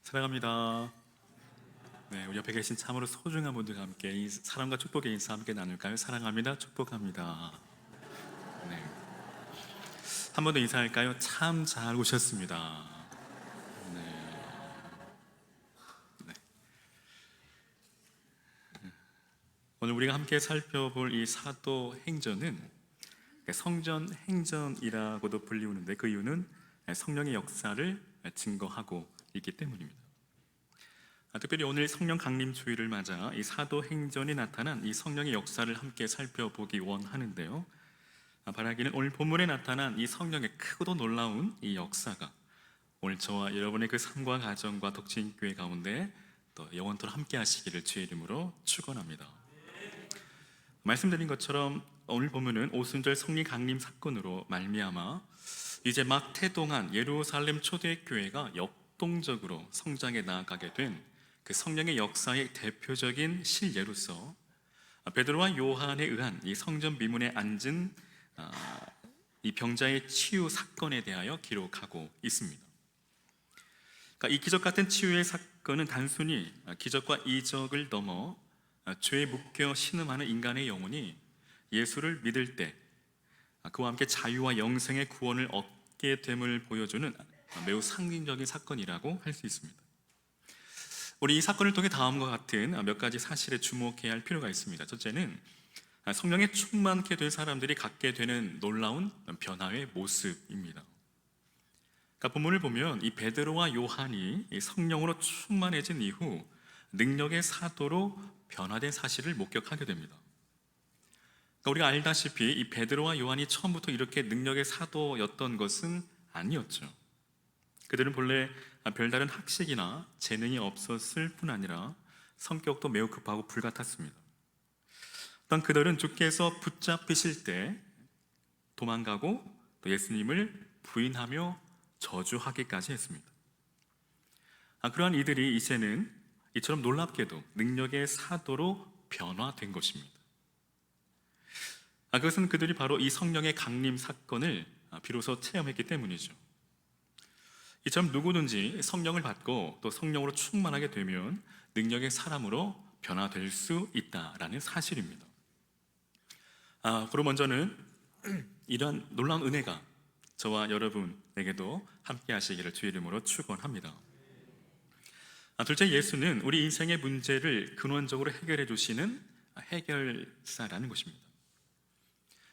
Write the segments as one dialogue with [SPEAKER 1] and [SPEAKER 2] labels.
[SPEAKER 1] 사랑합니다. 네, 우리 옆에 계신 참으로 소중한 분들과 함께 이 사랑과 축복의 인사 함께 나눌까요? 사랑합니다. 축복합니다. 네, 한 번 더 인사할까요? 참 잘 오셨습니다. 네, 네. 오늘 우리가 함께 살펴볼 이 사도행전은 성전 행전이라고도 불리우는데 그 이유는 성령의 역사를 증거하고 있기 때문입니다. 특별히 오늘 성령 강림 주일을 맞아 이 사도행전에 나타난 이 성령의 역사를 함께 살펴보기 원하는데요. 바라기는 오늘 본문에 나타난 이 성령의 크고도 놀라운 이 역사가 오늘 저와 여러분의 그 삶과 가정과 독진교회 가운데 또 영원토록 함께 하시기를 주의 이름으로 축원합니다. 말씀드린 것처럼 오늘 본문은 오순절 성령 강림 사건으로 말미암아 이제 막 태동한 예루살렘 초대교회가 역동적으로 성장해 나아가게 된 그 성령의 역사의 대표적인 실예로서 베드로와 요한에 의한 이 성전 미문에 앉은 이 병자의 치유 사건에 대하여 기록하고 있습니다. 그러니까 이 기적 같은 치유의 사건은 단순히 기적과 이적을 넘어 죄에 묶여 신음하는 인간의 영혼이 예수를 믿을 때 그와 함께 자유와 영생의 구원을 얻게 됨을 보여주는 매우 상징적인 사건이라고 할 수 있습니다. 우리 이 사건을 통해 다음과 같은 몇 가지 사실에 주목해야 할 필요가 있습니다. 첫째는 성령에 충만케 된 사람들이 갖게 되는 놀라운 변화의 모습입니다. 그러니까 본문을 보면 이 베드로와 요한이 성령으로 충만해진 이후 능력의 사도로 변화된 사실을 목격하게 됩니다. 그러니까 우리가 알다시피 이 베드로와 요한이 처음부터 이렇게 능력의 사도였던 것은 아니었죠. 그들은 본래 별다른 학식이나 재능이 없었을 뿐 아니라 성격도 매우 급하고 불같았습니다. 또한 그들은 주께서 붙잡히실 때 도망가고 또 예수님을 부인하며 저주하기까지 했습니다. 그러한 이들이 이제는 이처럼 놀랍게도 능력의 사도로 변화된 것입니다. 그것은 그들이 바로 이 성령의 강림 사건을 비로소 체험했기 때문이죠. 이처럼 누구든지 성령을 받고 또 성령으로 충만하게 되면 능력의 사람으로 변화될 수 있다라는 사실입니다. 그럼 먼저는 이러한 놀라운 은혜가 저와 여러분에게도 함께 하시기를 주의 이름으로 축원합니다. 둘째, 예수는 우리 인생의 문제를 근원적으로 해결해 주시는 해결사라는 것입니다.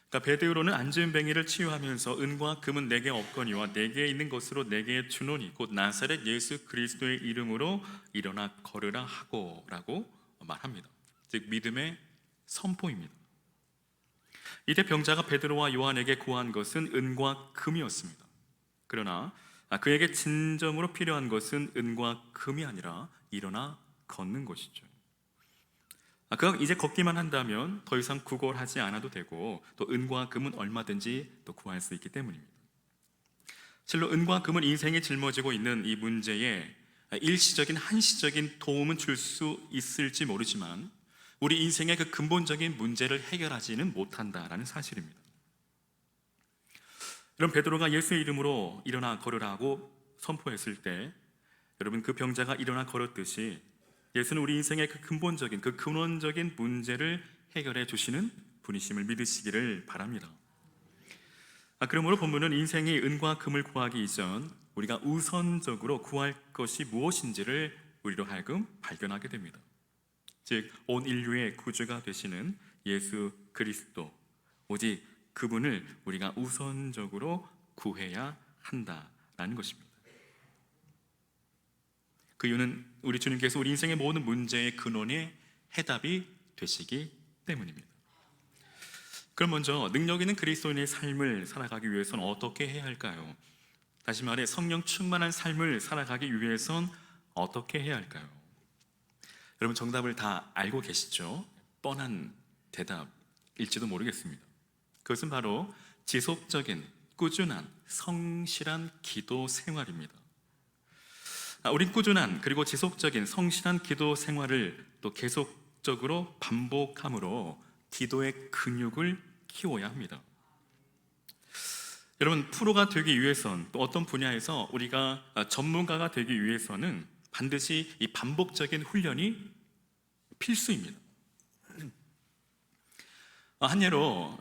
[SPEAKER 1] 그러니까 베드로는 앉은뱅이를 치유하면서 은과 금은 내게 없거니와 내게 있는 것으로 내게 주노니 곧 나사렛 예수 그리스도의 이름으로 일어나 걸으라 하고 라고 말합니다. 즉 믿음의 선포입니다. 이때 병자가 베드로와 요한에게 구한 것은 은과 금이었습니다. 그러나 그에게 진정으로 필요한 것은 은과 금이 아니라 일어나 걷는 것이죠. 그가 이제 걷기만 한다면 더 이상 구걸하지 않아도 되고 또 은과 금은 얼마든지 또 구할 수 있기 때문입니다. 실로 은과 금은 인생에 짊어지고 있는 이 문제에 일시적인 한시적인 도움은 줄 수 있을지 모르지만 우리 인생의 그 근본적인 문제를 해결하지는 못한다라는 사실입니다. 이런 베드로가 예수의 이름으로 일어나 걸으라고 선포했을 때 여러분 그 병자가 일어나 걸었듯이 예수는 우리 인생의 그 근본적인 그 근원적인 문제를 해결해 주시는 분이심을 믿으시기를 바랍니다. 그러므로 본문은 인생이 은과 금을 구하기 이전 우리가 우선적으로 구할 것이 무엇인지를 우리로 하여금 발견하게 됩니다. 즉 온 인류의 구주가 되시는 예수 그리스도, 오직 그분을 우리가 우선적으로 구해야 한다라는 것입니다. 그 이유는 우리 주님께서 우리 인생의 모든 문제의 근원의 해답이 되시기 때문입니다. 그럼 먼저 능력 있는 그리스도인의 삶을 살아가기 위해서는 어떻게 해야 할까요? 다시 말해 성령 충만한 삶을 살아가기 위해서는 어떻게 해야 할까요? 여러분 정답을 다 알고 계시죠? 뻔한 대답일지도 모르겠습니다. 그것은 바로 지속적인 꾸준한 성실한 기도 생활입니다. 우린 꾸준한 그리고 지속적인 성실한 기도 생활을 또 계속적으로 반복함으로 기도의 근육을 키워야 합니다. 여러분 프로가 되기 위해선 또 어떤 분야에서 우리가 전문가가 되기 위해서는 반드시 이 반복적인 훈련이 필수입니다. 한 예로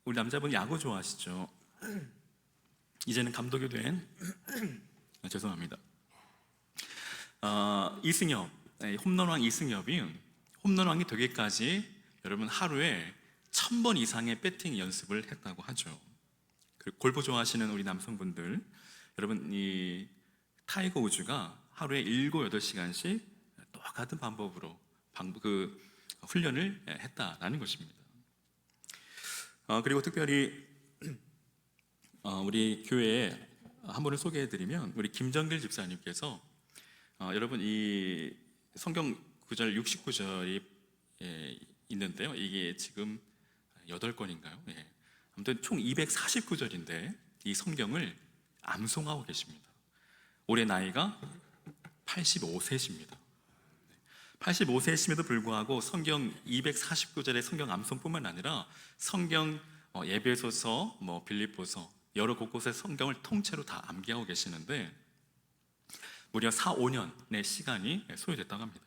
[SPEAKER 1] 우리 남자분 야구 좋아하시죠? 이제는 감독이 된 죄송합니다. 이승엽, 홈런왕 이승엽이 홈런왕이 되기까지 여러분 하루에 1000번 이상의 배팅 연습을 했다고 하죠. 그리고 골프 좋아하시는 우리 남성분들, 여러분 이 타이거 우즈가 하루에 7, 8시간씩 똑같은 방법으로 훈련을 했다라는 것입니다. 그리고 특별히 우리 교회에 한 분을 소개해드리면 우리 김정길 집사님께서 여러분 이 성경 구절 69절이 있는데요. 이게 지금 8권인가요? 아무튼 총 249절인데 이 성경을 암송하고 계십니다. 올해 나이가 85세십니다. 85세임에도 불구하고 성경 249절의 성경 암송뿐만 아니라 성경 에베소서, 빌립보서 여러 곳곳의 성경을 통째로 다 암기하고 계시는데 무려 4, 5년의 시간이 소요됐다고 합니다.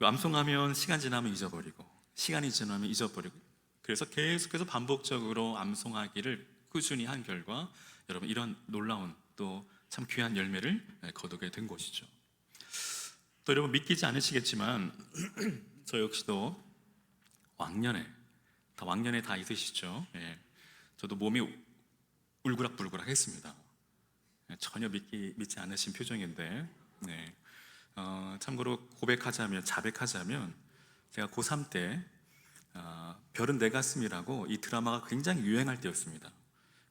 [SPEAKER 1] 암송하면 시간 지나면 잊어버리고 시간이 지나면 잊어버리고 그래서 계속해서 반복적으로 암송하기를 꾸준히 한 결과 여러분 이런 놀라운 또 참 귀한 열매를 거두게 된 것이죠. 또 여러분 믿기지 않으시겠지만 저 역시도 왕년에 다 있으시죠. 저도 몸이 울그락불그락 했습니다. 전혀 믿지 않으신 표정인데 참고로 자백하자면 제가 고3 때 별은 내 가슴이라고 이 드라마가 굉장히 유행할 때였습니다.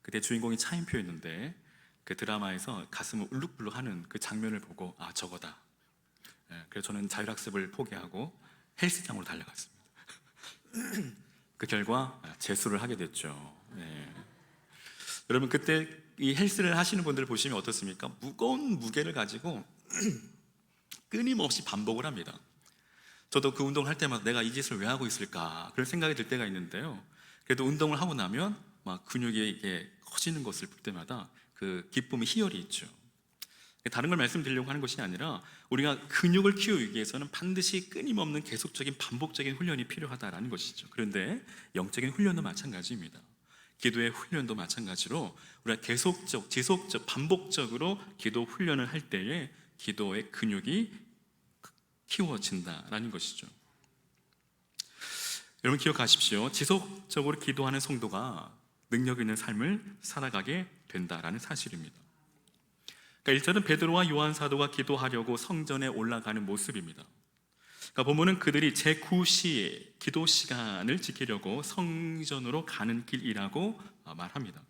[SPEAKER 1] 그때 주인공이 차인표였는데 그 드라마에서 가슴을 울룩불룩하는 그 장면을 보고 저거다. 그래서 저는 자율학습을 포기하고 헬스장으로 달려갔습니다. 그 결과 재수를 하게 됐죠. 여러분 그때 이 헬스를 하시는 분들 보시면 어떻습니까? 무거운 무게를 가지고 끊임없이 반복을 합니다. 저도 그 운동을 할 때마다 내가 이 짓을 왜 하고 있을까 그런 생각이 들 때가 있는데요. 그래도 운동을 하고 나면 막 근육이 이게 커지는 것을 볼 때마다 그 기쁨의 희열이 있죠. 다른 걸 말씀드리려고 하는 것이 아니라 우리가 근육을 키우기 위해서는 반드시 끊임없는 계속적인 반복적인 훈련이 필요하다라는 것이죠. 그런데 영적인 훈련도 마찬가지입니다. 기도의 훈련도 마찬가지로 우리가 지속적, 반복적으로 기도 훈련을 할 때에 기도의 근육이 키워진다라는 것이죠. 여러분 기억하십시오. 지속적으로 기도하는 성도가 능력 있는 삶을 살아가게 된다라는 사실입니다. 그러니까 1절은 베드로와 요한 사도가 기도하려고 성전에 올라가는 모습입니다. 그러니까 본문은 그들이 제9시 기도 시간을 지키려고 성전으로 가는 길이라고 말합니다.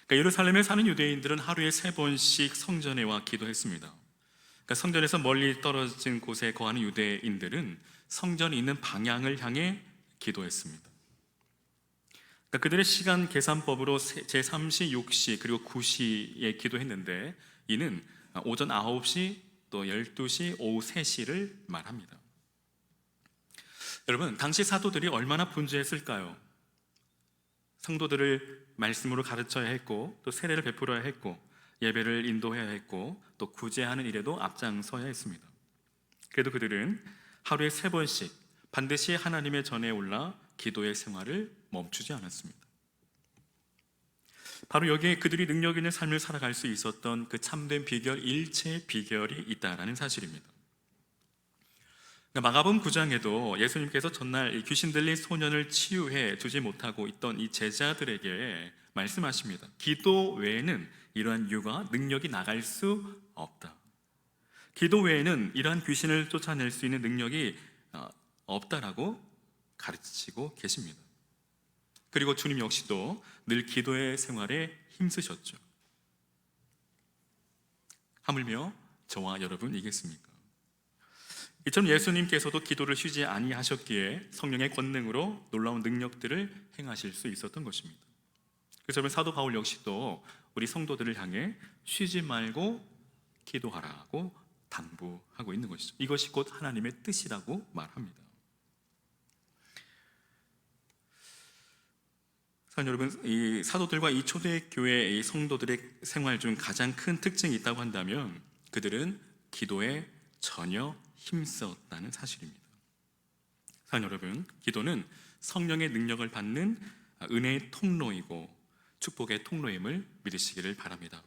[SPEAKER 1] 그러니까 예루살렘에 사는 유대인들은 하루에 3번씩 성전에 와 기도했습니다. 그러니까 성전에서 멀리 떨어진 곳에 거하는 유대인들은 성전이 있는 방향을 향해 기도했습니다. 그러니까 그들의 시간 계산법으로 제3시, 6시 그리고 9시에 기도했는데 이는 오전 9시 또 12시, 오후 3시를 말합니다. 여러분 당시 사도들이 얼마나 분주했을까요? 성도들을 말씀으로 가르쳐야 했고 또 세례를 베풀어야 했고 예배를 인도해야 했고 또 구제하는 일에도 앞장서야 했습니다. 그래도 그들은 하루에 3번씩 반드시 하나님의 전에 올라 기도의 생활을 멈추지 않았습니다. 바로 여기에 그들이 능력 있는 삶을 살아갈 수 있었던 그 참된 비결, 일체의 비결이 있다라는 사실입니다. 마가복음 9장에도 예수님께서 전날 귀신 들린 소년을 치유해 주지 못하고 있던 이 제자들에게 말씀하십니다. 기도 외에는 이러한 유가 능력이 나갈 수 없다. 기도 외에는 이러한 귀신을 쫓아낼 수 있는 능력이 없다라고 가르치고 계십니다. 그리고 주님 역시도 늘 기도의 생활에 힘쓰셨죠. 하물며 저와 여러분이겠습니까? 이처럼 예수님께서도 기도를 쉬지 아니하셨기에 성령의 권능으로 놀라운 능력들을 행하실 수 있었던 것입니다. 그래서 사도 바울 역시도 우리 성도들을 향해 쉬지 말고 기도하라고 당부하고 있는 것이죠. 이것이 곧 하나님의 뜻이라고 말합니다. 여러분, 이 사도들과 이 초대교회의 성도들의 생활 중 가장 큰 특징이 있다고 한다면 그들은 기도에 전혀 힘썼다는 사실입니다. 사랑하는 여러분, 기도는 성령의 능력을 받는 은혜의 통로이고 축복의 통로임을 믿으시기를 바랍니다.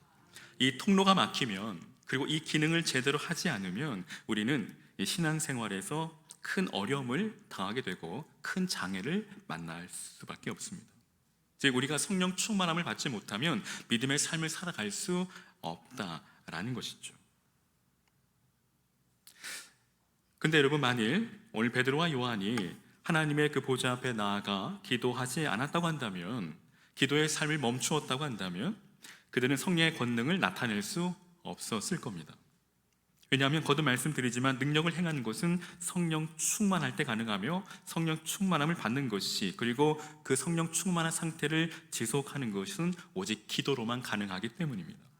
[SPEAKER 1] 이 통로가 막히면, 그리고 이 기능을 제대로 하지 않으면 우리는 이 신앙생활에서 큰 어려움을 당하게 되고 큰 장애를 만날 수밖에 없습니다. 즉, 우리가 성령 충만함을 받지 못하면 믿음의 삶을 살아갈 수 없다라는 것이죠. 근데 여러분, 만일 오늘 베드로와 요한이 하나님의 그 보좌 앞에 나아가 기도하지 않았다고 한다면, 기도의 삶을 멈추었다고 한다면 그들은 성령의 권능을 나타낼 수 없었을 겁니다. 왜냐하면 거듭 말씀드리지만 능력을 행하는 것은 성령 충만할 때 가능하며, 성령 충만함을 받는 것이, 그리고 그 성령 충만한 상태를 지속하는 것은 오직 기도로만 가능하기 때문입니다.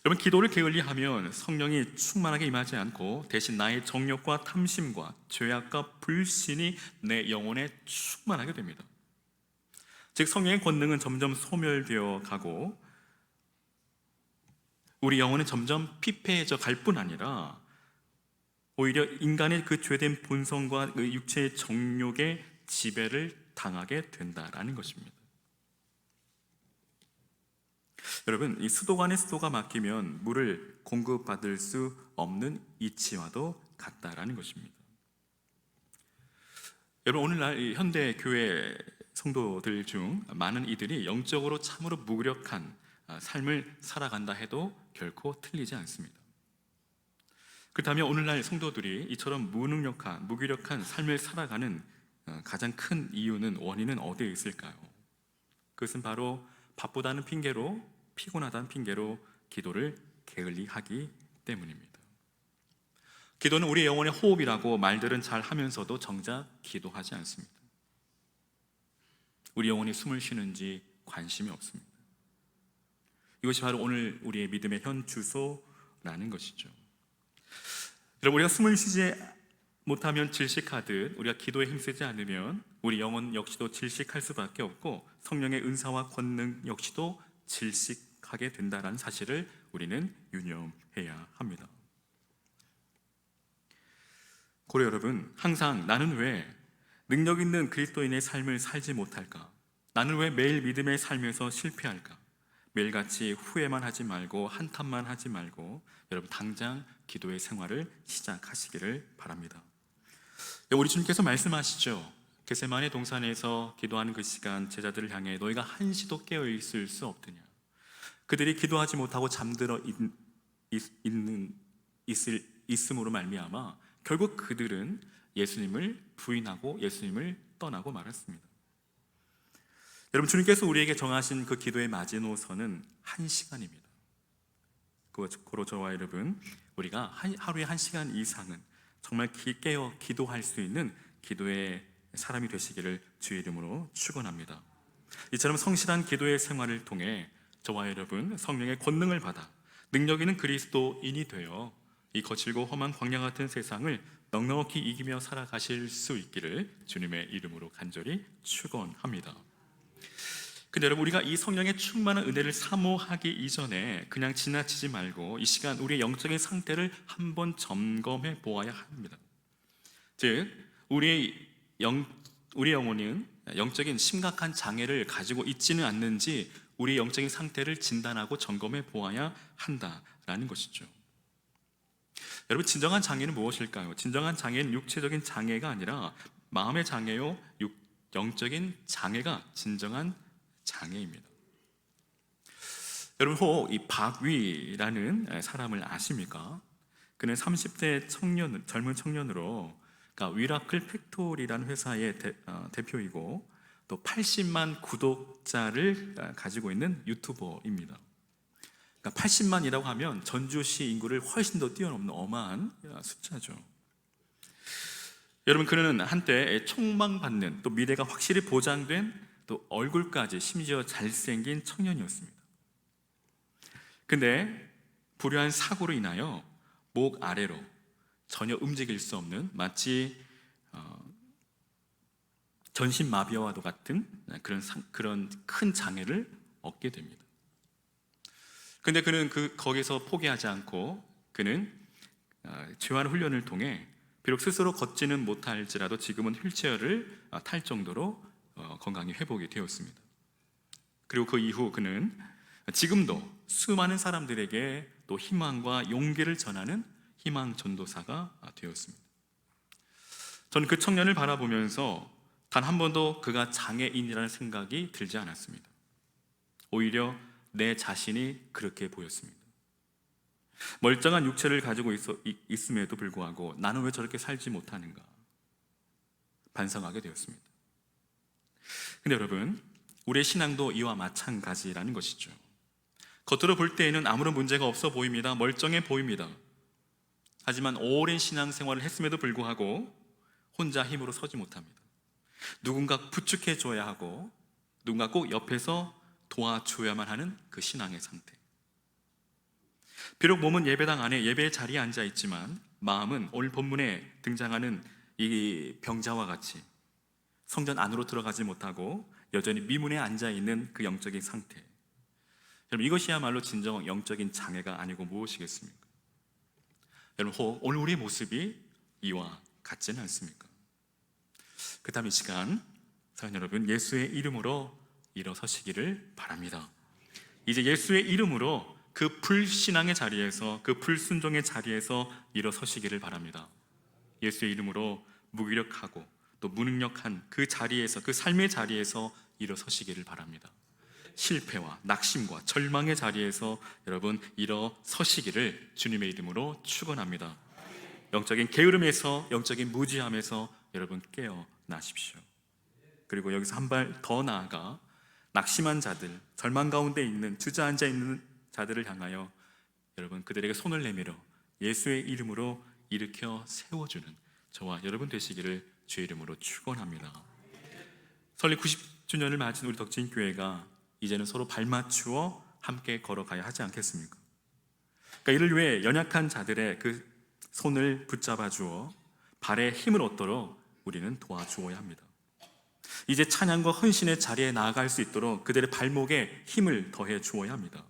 [SPEAKER 1] 여러분, 기도를 게을리하면 성령이 충만하게 임하지 않고 대신 나의 정욕과 탐심과 죄악과 불신이 내 영혼에 충만하게 됩니다. 즉, 성령의 권능은 점점 소멸되어 가고 우리 영혼은 점점 피폐해져 갈 뿐 아니라 오히려 인간의 그 죄된 본성과 그 육체의 정욕의 지배를 당하게 된다라는 것입니다. 여러분, 이 수도관의 수도가 막히면 물을 공급받을 수 없는 이치와도 같다라는 것입니다. 여러분, 오늘날 이 현대 교회 성도들 중 많은 이들이 영적으로 참으로 무기력한 삶을 살아간다 해도 결코 틀리지 않습니다. 그렇다면 오늘날 성도들이 이처럼 무기력한 삶을 살아가는 가장 큰 이유는, 원인은 어디에 있을까요? 그것은 바로 바쁘다는 핑계로, 피곤하다는 핑계로 기도를 게을리하기 때문입니다. 기도는 우리 영혼의 호흡이라고 말들은 잘 하면서도 정작 기도하지 않습니다. 우리 영혼이 숨을 쉬는지 관심이 없습니다. 이것이 바로 오늘 우리의 믿음의 현 주소라는 것이죠. 여러분, 우리가 숨을 쉬지 못하면 질식하듯 우리가 기도에 힘쓰지 않으면 우리 영혼 역시도 질식할 수밖에 없고 성령의 은사와 권능 역시도 질식하게 된다는 사실을 우리는 유념해야 합니다. 고려 여러분, 항상 나는 왜 능력 있는 그리스도인의 삶을 살지 못할까? 나는 왜 매일 믿음의 삶에서 실패할까? 매일같이 후회만 하지 말고 한탄만 하지 말고 여러분, 당장 기도의 생활을 시작하시기를 바랍니다. 우리 주님께서 말씀하시죠. 겟세마네 동산에서 기도하는 그 시간, 제자들을 향해 너희가 한시도 깨어 있을 수 없느냐? 그들이 기도하지 못하고 잠들어 있음으로 말미암아 결국 그들은 예수님을 부인하고 예수님을 떠나고 말았습니다. 여러분, 주님께서 우리에게 정하신 그 기도의 마지노선은 1시간입니다. 고로 저와 여러분, 우리가 하루에 1시간 이상은 정말 깨어 기도할 수 있는 기도의 사람이 되시기를 주의 이름으로 축원합니다. 이처럼 성실한 기도의 생활을 통해 저와 여러분 성령의 권능을 받아 능력 있는 그리스도인이 되어 이 거칠고 험한 광야 같은 세상을 넉넉히 이기며 살아가실 수 있기를 주님의 이름으로 간절히 축원합니다. 근데 여러분, 우리가 이 성령의 충만한 은혜를 사모하기 이전에 그냥 지나치지 말고 이 시간 우리의 영적인 상태를 한번 점검해 보아야 합니다. 즉, 우리의 영혼은 영적인 심각한 장애를 가지고 있지는 않는지 우리의 영적인 상태를 진단하고 점검해 보아야 한다라는 것이죠. 여러분, 진정한 장애는 무엇일까요? 진정한 장애는 육체적인 장애가 아니라 마음의 장애요, 영적인 장애가 진정한 장애입니다. 여러분, 혹 이 박위라는 사람을 아십니까? 그는 30대 젊은 청년으로 위라클 팩토리라는 회사의 대표이고 또 80만 구독자를 가지고 있는 유튜버입니다. 80만이라고 하면 전주시 인구를 훨씬 더 뛰어넘는 어마한 숫자죠. 여러분, 그는 한때 촉망받는, 또 미래가 확실히 보장된, 또 얼굴까지 심지어 잘생긴 청년이었습니다. 근데 불우한 사고로 인하여 목 아래로 전혀 움직일 수 없는, 마치 전신마비와도 같은 그런 큰 장애를 얻게 됩니다. 근데 그는 거기서 포기하지 않고 그는 재활 훈련을 통해 비록 스스로 걷지는 못할지라도 지금은 휠체어를 탈 정도로 건강이 회복이 되었습니다. 그리고 그 이후 그는 지금도 수많은 사람들에게 또 희망과 용기를 전하는 희망 전도사가 되었습니다. 저는 그 청년을 바라보면서 단 한 번도 그가 장애인이라는 생각이 들지 않았습니다. 오히려 내 자신이 그렇게 보였습니다. 멀쩡한 육체를 가지고 있음에도 불구하고 나는 왜 저렇게 살지 못하는가 반성하게 되었습니다. 근데 여러분, 우리의 신앙도 이와 마찬가지라는 것이죠. 겉으로 볼 때에는 아무런 문제가 없어 보입니다. 멀쩡해 보입니다. 하지만 오랜 신앙생활을 했음에도 불구하고 혼자 힘으로 서지 못합니다. 누군가 부축해 줘야 하고 누군가 꼭 옆에서 도와줘야만 하는 그 신앙의 상태. 비록 몸은 예배당 안에 예배의 자리에 앉아 있지만 마음은 오늘 본문에 등장하는 이 병자와 같이 성전 안으로 들어가지 못하고 여전히 미문에 앉아 있는 그 영적인 상태. 여러분, 이것이야말로 진정 영적인 장애가 아니고 무엇이겠습니까? 여러분, 혹 오늘 우리의 모습이 이와 같지는 않습니까? 그 다음 이 시간 사랑 여러분, 예수의 이름으로 일어서시기를 바랍니다. 이제 예수의 이름으로 그 불신앙의 자리에서, 그 불순종의 자리에서 일어서시기를 바랍니다. 예수의 이름으로 무기력하고 또 무능력한 그 자리에서, 그 삶의 자리에서 일어서시기를 바랍니다. 실패와 낙심과 절망의 자리에서 여러분 일어서시기를 주님의 이름으로 축원합니다. 영적인 게으름에서, 영적인 무지함에서 여러분 깨어나십시오. 그리고 여기서 한 발 더 나아가 낙심한 자들, 절망 가운데 있는, 주저앉아 있는 자들을 향하여 여러분 그들에게 손을 내밀어 예수의 이름으로 일으켜 세워주는 저와 여러분 되시기를 주의 이름으로 축원합니다. 설립 90주년을 맞은 우리 덕진교회가 이제는 서로 발맞추어 함께 걸어가야 하지 않겠습니까? 그러니까 이를 위해 연약한 자들의 그 손을 붙잡아 주어 발에 힘을 얻도록 우리는 도와주어야 합니다. 이제 찬양과 헌신의 자리에 나아갈 수 있도록 그들의 발목에 힘을 더해 주어야 합니다.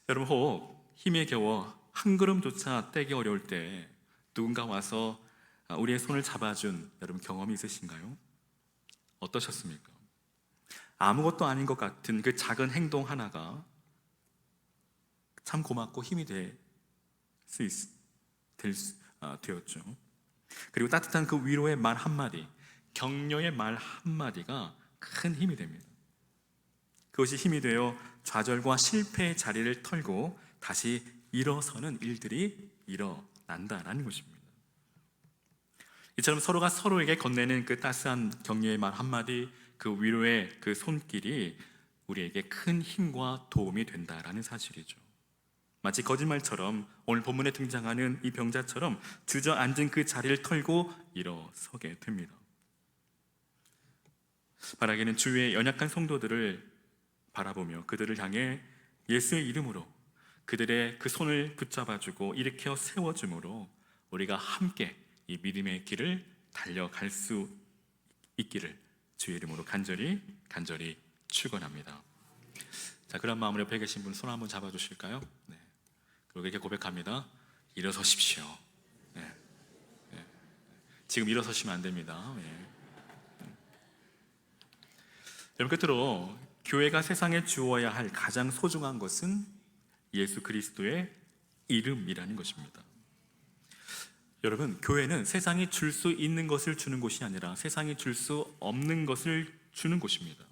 [SPEAKER 1] 여러분, 혹 힘에 겨워 한 걸음조차 떼기 어려울 때 누군가 와서 우리의 손을 잡아준 여러분 경험이 있으신가요? 어떠셨습니까? 아무것도 아닌 것 같은 그 작은 행동 하나가 참 고맙고 힘이 되었죠. 그리고 따뜻한 그 위로의 말 한마디, 격려의 말 한마디가 큰 힘이 됩니다. 그것이 힘이 되어 좌절과 실패의 자리를 털고 다시 일어서는 일들이 일어난다라는 것입니다. 이처럼 서로가 서로에게 건네는 그 따스한 격려의 말 한마디, 그 위로의 그 손길이 우리에게 큰 힘과 도움이 된다라는 사실이죠. 마치 거짓말처럼 오늘 본문에 등장하는 이 병자처럼 주저앉은 그 자리를 털고 일어서게 됩니다. 바라기는 주위의 연약한 성도들을 바라보며 그들을 향해 예수의 이름으로 그들의 그 손을 붙잡아주고 일으켜 세워줌으로 우리가 함께 이 믿음의 길을 달려갈 수 있기를 주의 이름으로 간절히 축원합니다. 자, 그런 마음으로 옆에 계신 분 손 한번 잡아주실까요? 네. 그리고 이렇게 고백합니다. 일어서십시오. 네. 네. 지금 일어서시면 안 됩니다. 네. 여러분, 끝으로 교회가 세상에 주어야 할 가장 소중한 것은 예수 그리스도의 이름이라는 것입니다. 여러분, 교회는 세상이 줄 수 있는 것을 주는 곳이 아니라 세상이 줄 수 없는 것을 주는 곳입니다.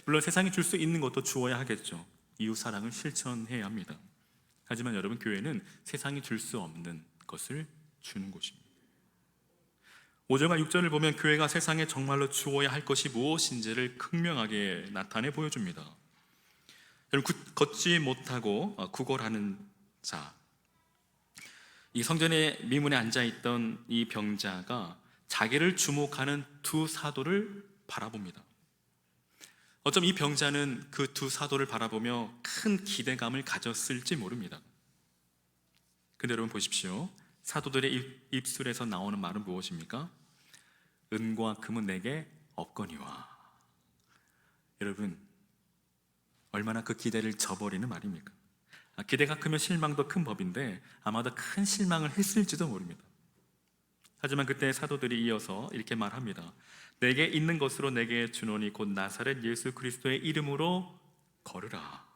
[SPEAKER 1] 물론 세상이 줄 수 있는 것도 주어야 하겠죠. 이웃 사랑을 실천해야 합니다. 하지만 여러분, 교회는 세상이 줄 수 없는 것을 주는 곳입니다. 5절과 6절을 보면 교회가 세상에 정말로 주어야 할 것이 무엇인지를 극명하게 나타내 보여줍니다. 여러분, 걷지 못하고 구걸하는 자, 이 성전의 미문에 앉아있던 이 병자가 자기를 주목하는 두 사도를 바라봅니다. 어쩜 이 병자는 그 두 사도를 바라보며 큰 기대감을 가졌을지 모릅니다. 근데 여러분 보십시오. 사도들의 입술에서 나오는 말은 무엇입니까? 은과 금은 내게 없거니와. 여러분, 얼마나 그 기대를 저버리는 말입니까? 기대가 크면 실망도 큰 법인데 아마도 큰 실망을 했을지도 모릅니다. 하지만 그때 사도들이 이어서 이렇게 말합니다. 내게 있는 것으로 내게 주노니 곧 나사렛 예수 그리스도의 이름으로 걸으라.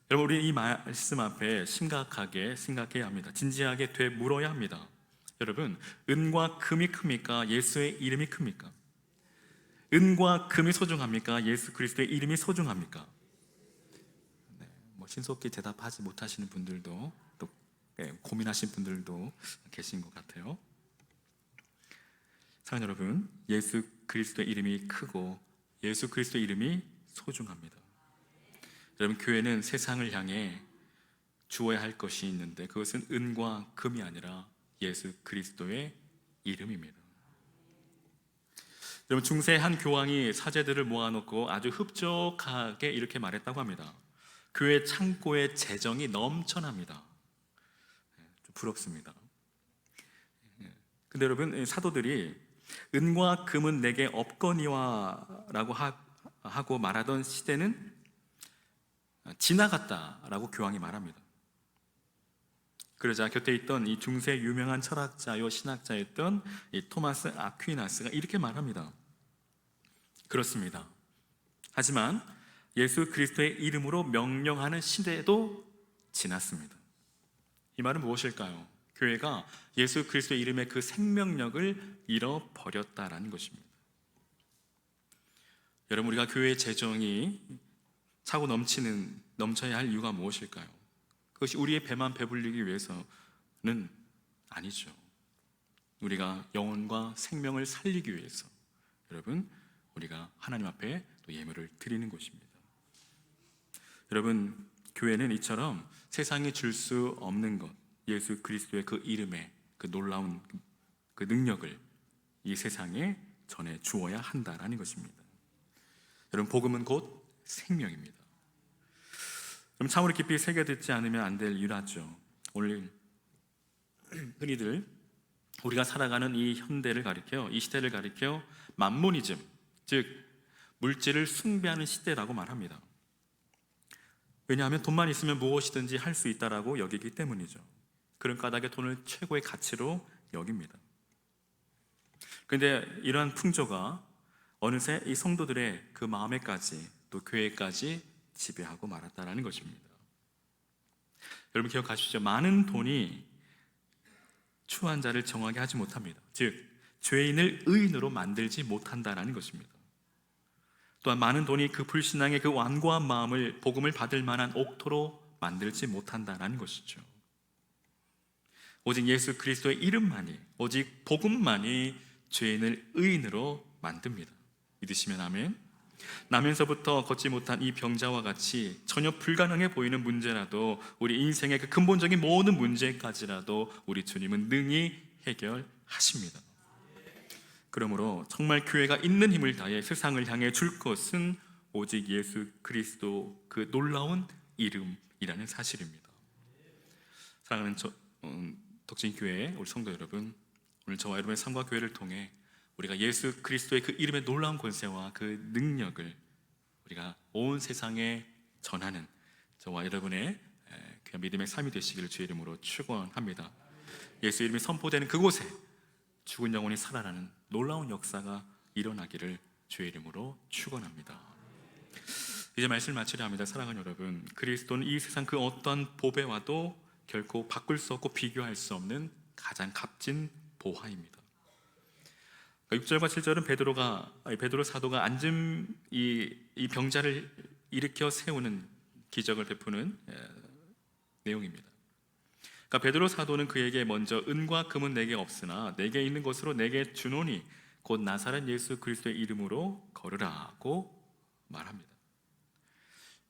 [SPEAKER 1] 여러분, 우리 이 말씀 앞에 심각하게 생각해야 합니다. 진지하게 되물어야 합니다. 여러분, 은과 금이 큽니까? 예수의 이름이 큽니까? 은과 금이 소중합니까? 예수 그리스도의 이름이 소중합니까? 신속히 대답하지 못하시는 분들도 또 고민하신 분들도 계신 것 같아요. 사랑하는 여러분, 예수 그리스도의 이름이 크고 예수 그리스도의 이름이 소중합니다. 여러분, 교회는 세상을 향해 주어야 할 것이 있는데 그것은 은과 금이 아니라 예수 그리스도의 이름입니다. 여러분, 중세 한 교황이 사제들을 모아놓고 아주 흡족하게 이렇게 말했다고 합니다. 교회 창고에 재정이 넘쳐납니다. 좀 부럽습니다. 근데 여러분, 사도들이 은과 금은 내게 없거니와 라고 하고 말하던 시대는 지나갔다라고 교황이 말합니다. 그러자 곁에 있던 이 중세 유명한 철학자요 신학자였던 이 토마스 아퀴나스가 이렇게 말합니다. 그렇습니다. 하지만 예수 그리스도의 이름으로 명령하는 시대도 지났습니다. 이 말은 무엇일까요? 교회가 예수 그리스도의 이름의 그 생명력을 잃어버렸다라는 것입니다. 여러분, 우리가 교회의 재정이 차고 넘쳐야 할 이유가 무엇일까요? 그것이 우리의 배만 배불리기 위해서는 아니죠. 우리가 영혼과 생명을 살리기 위해서, 여러분, 우리가 하나님 앞에 또 예물을 드리는 것입니다. 여러분, 교회는 이처럼 세상이 줄 수 없는 것, 예수 그리스도의 그 이름의 그 놀라운 그 능력을 이 세상에 전해 주어야 한다라는 것입니다. 여러분, 복음은 곧 생명입니다. 그럼 참으로 깊이 새겨듣지 않으면 안 될 일화죠. 오늘 흔히들 우리가 살아가는 이 현대를 가리켜, 이 시대를 가리켜 만모니즘, 즉 물질을 숭배하는 시대라고 말합니다. 왜냐하면 돈만 있으면 무엇이든지 할 수 있다라고 여기기 때문이죠. 그런 까닭에 돈을 최고의 가치로 여깁니다. 그런데 이러한 풍조가 어느새 이 성도들의 그 마음에까지 또 교회까지 지배하고 말았다라는 것입니다. 여러분, 기억하십시오. 많은 돈이 추한 자를 정하게 하지 못합니다. 즉 죄인을 의인으로 만들지 못한다라는 것입니다. 또한 많은 돈이 그 불신앙의 그 완고한 마음을 복음을 받을 만한 옥토로 만들지 못한다라는 것이죠. 오직 예수 그리스도의 이름만이, 오직 복음만이 죄인을 의인으로 만듭니다. 믿으시면 아멘. 나면서부터 걷지 못한 이 병자와 같이 전혀 불가능해 보이는 문제라도, 우리 인생의 그 근본적인 모든 문제까지라도 우리 주님은 능히 해결하십니다. 그러므로 정말 교회가 있는 힘을 다해 세상을 향해 줄 것은 오직 예수 그리스도 그 놀라운 이름이라는 사실입니다. 사랑하는 덕진교회 우리 성도 여러분, 오늘 저와 여러분의 삶과 교회를 통해 우리가 예수 그리스도의 그 이름의 놀라운 권세와 그 능력을 우리가 온 세상에 전하는 저와 여러분의 귀한 믿음의 삶이 되시기를 주의 이름으로 축원합니다. 예수 이름이 선포되는 그곳에 죽은 영혼이 살아나는 놀라운 역사가 일어나기를 주의 이름으로 축원합니다. 이제 말씀을 마치려 합니다. 사랑하는 여러분, 그리스도는 이 세상 그 어떤 보배와도 결코 바꿀 수 없고 비교할 수 없는 가장 값진 보화입니다. 6절과 7절은 베드로 사도가 앉은 이 병자를 일으켜 세우는 기적을 베푸는 내용입니다. 그러니까 베드로 사도는 그에게 먼저 은과 금은 내게 없으나 내게 있는 것으로 내게 주노니 곧 나사렛 예수 그리스도의 이름으로 걸으라고 말합니다.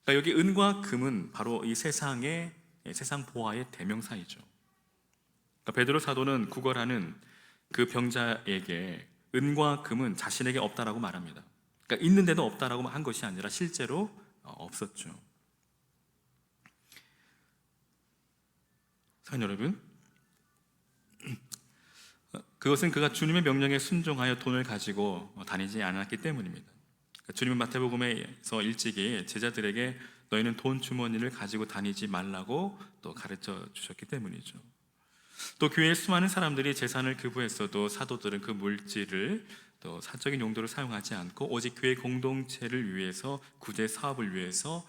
[SPEAKER 1] 그러니까 여기 은과 금은 바로 이 세상 보화의 대명사이죠. 그러니까 베드로 사도는 구걸하는 그 병자에게 은과 금은 자신에게 없다라고 말합니다. 그러니까 있는데도 없다라고 한 것이 아니라 실제로 없었죠. 사랑하는 여러분, 그것은 그가 주님의 명령에 순종하여 돈을 가지고 다니지 않았기 때문입니다. 주님은 마태복음에서 일찍이 제자들에게 너희는 돈 주머니를 가지고 다니지 말라고 또 가르쳐 주셨기 때문이죠. 또 교회에 수많은 사람들이 재산을 기부했어도 사도들은 그 물질을 또 사적인 용도로 사용하지 않고 오직 교회 공동체를 위해서, 구제 사업을 위해서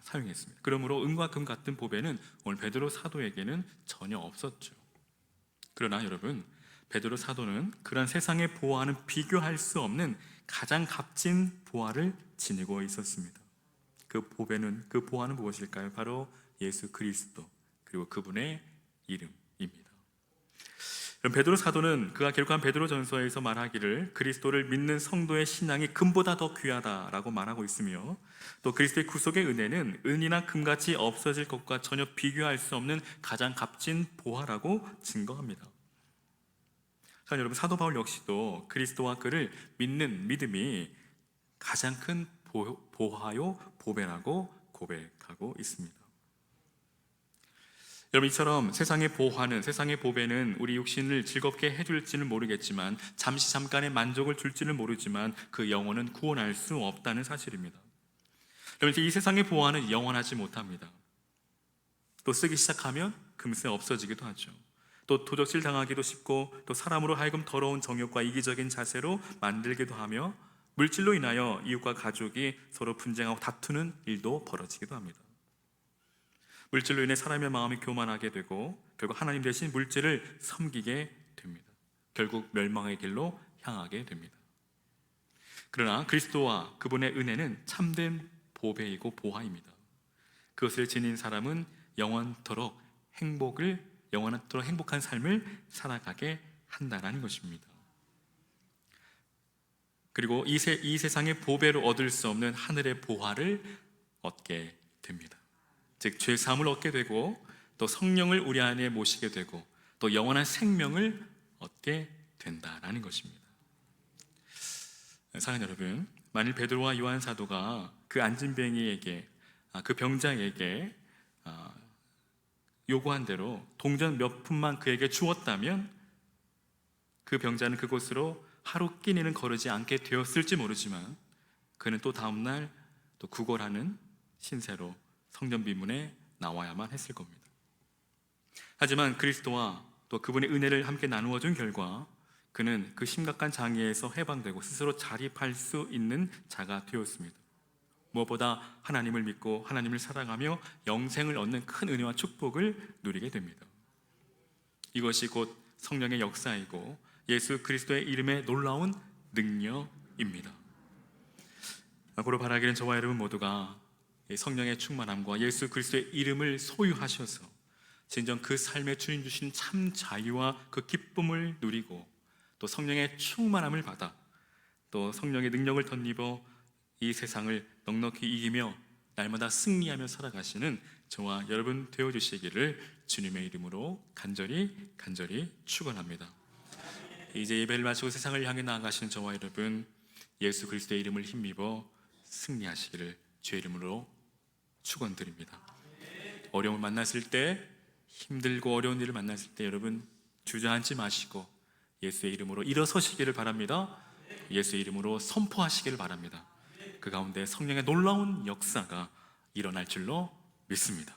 [SPEAKER 1] 사용했습니다. 그러므로 은과 금 같은 보배는 오늘 베드로 사도에게는 전혀 없었죠. 그러나 여러분, 베드로 사도는 그런 세상의 보화와는 비교할 수 없는 가장 값진 보화를 지니고 있었습니다. 그 보화는 무엇일까요? 바로 예수 그리스도, 그리고 그분의 이름입니다. 그럼 베드로 사도는 그가 기록한 베드로전서에서 말하기를 그리스도를 믿는 성도의 신앙이 금보다 더 귀하다라고 말하고 있으며, 또 그리스도의 구속의 은혜는 은이나 금같이 없어질 것과 전혀 비교할 수 없는 가장 값진 보화라고 증거합니다. 자, 여러분, 사도 바울 역시도 그리스도와 그를 믿는 믿음이 가장 큰 보화요 보배라고 고백하고 있습니다. 여러분, 이처럼 세상의 보배는 우리 육신을 즐겁게 해줄지는 모르겠지만, 잠깐의 만족을 줄지는 모르지만 그 영혼은 구원할 수 없다는 사실입니다. 여러분, 이 세상의 보화는 영원하지 못합니다. 또 쓰기 시작하면 금세 없어지기도 하죠. 또 도적질 당하기도 쉽고, 또 사람으로 하여금 더러운 정욕과 이기적인 자세로 만들기도 하며, 물질로 인하여 이웃과 가족이 서로 분쟁하고 다투는 일도 벌어지기도 합니다. 물질로 인해 사람의 마음이 교만하게 되고 결국 하나님 대신 물질을 섬기게 됩니다. 결국 멸망의 길로 향하게 됩니다. 그러나 그리스도와 그분의 은혜는 참된 보배이고 보화입니다. 그것을 지닌 사람은 영원토록 행복한 삶을 살아가게 한다는 것입니다. 그리고 이 세상의 보배로 얻을 수 없는 하늘의 보화를 얻게 됩니다. 즉 죄사함을 얻게 되고, 또 성령을 우리 안에 모시게 되고, 또 영원한 생명을 얻게 된다라는 것입니다. 사랑하는 여러분, 만일 베드로와 요한 사도가 그 안진뱅이에게, 그 병자에게 요구한 대로 동전 몇 푼만 그에게 주었다면 그 병자는 그곳으로 하루 끼니는 거르지 않게 되었을지 모르지만, 그는 또 다음날 또 구걸하는 신세로 성전 비문에 나와야만 했을 겁니다. 하지만 그리스도와 또 그분의 은혜를 함께 나누어 준 결과 그는 그 심각한 장애에서 해방되고 스스로 자립할 수 있는 자가 되었습니다. 무엇보다 하나님을 믿고 하나님을 사랑하며 영생을 얻는 큰 은혜와 축복을 누리게 됩니다. 이것이 곧 성령의 역사이고 예수 그리스도의 이름의 놀라운 능력입니다. 고로 바라기는 저와 여러분 모두가 성령의 충만함과 예수 그리스도의 이름을 소유하셔서 진정 그 삶에 주님 주신 참 자유와 그 기쁨을 누리고, 또 성령의 충만함을 받아 또 성령의 능력을 덧입어 이 세상을 넉넉히 이기며 날마다 승리하며 살아가시는 저와 여러분 되어주시기를 주님의 이름으로 간절히 축원합니다. 이제 예배를 마치고 세상을 향해 나아가시는 저와 여러분, 예수 그리스도의 이름을 힘입어 승리하시기를 주의 이름으로 축원드립니다. 어려움을 만났을 때, 힘들고 어려운 일을 만났을 때 여러분 주저앉지 마시고 예수의 이름으로 일어서시기를 바랍니다. 예수의 이름으로 선포하시기를 바랍니다. 그 가운데 성령의 놀라운 역사가 일어날 줄로 믿습니다.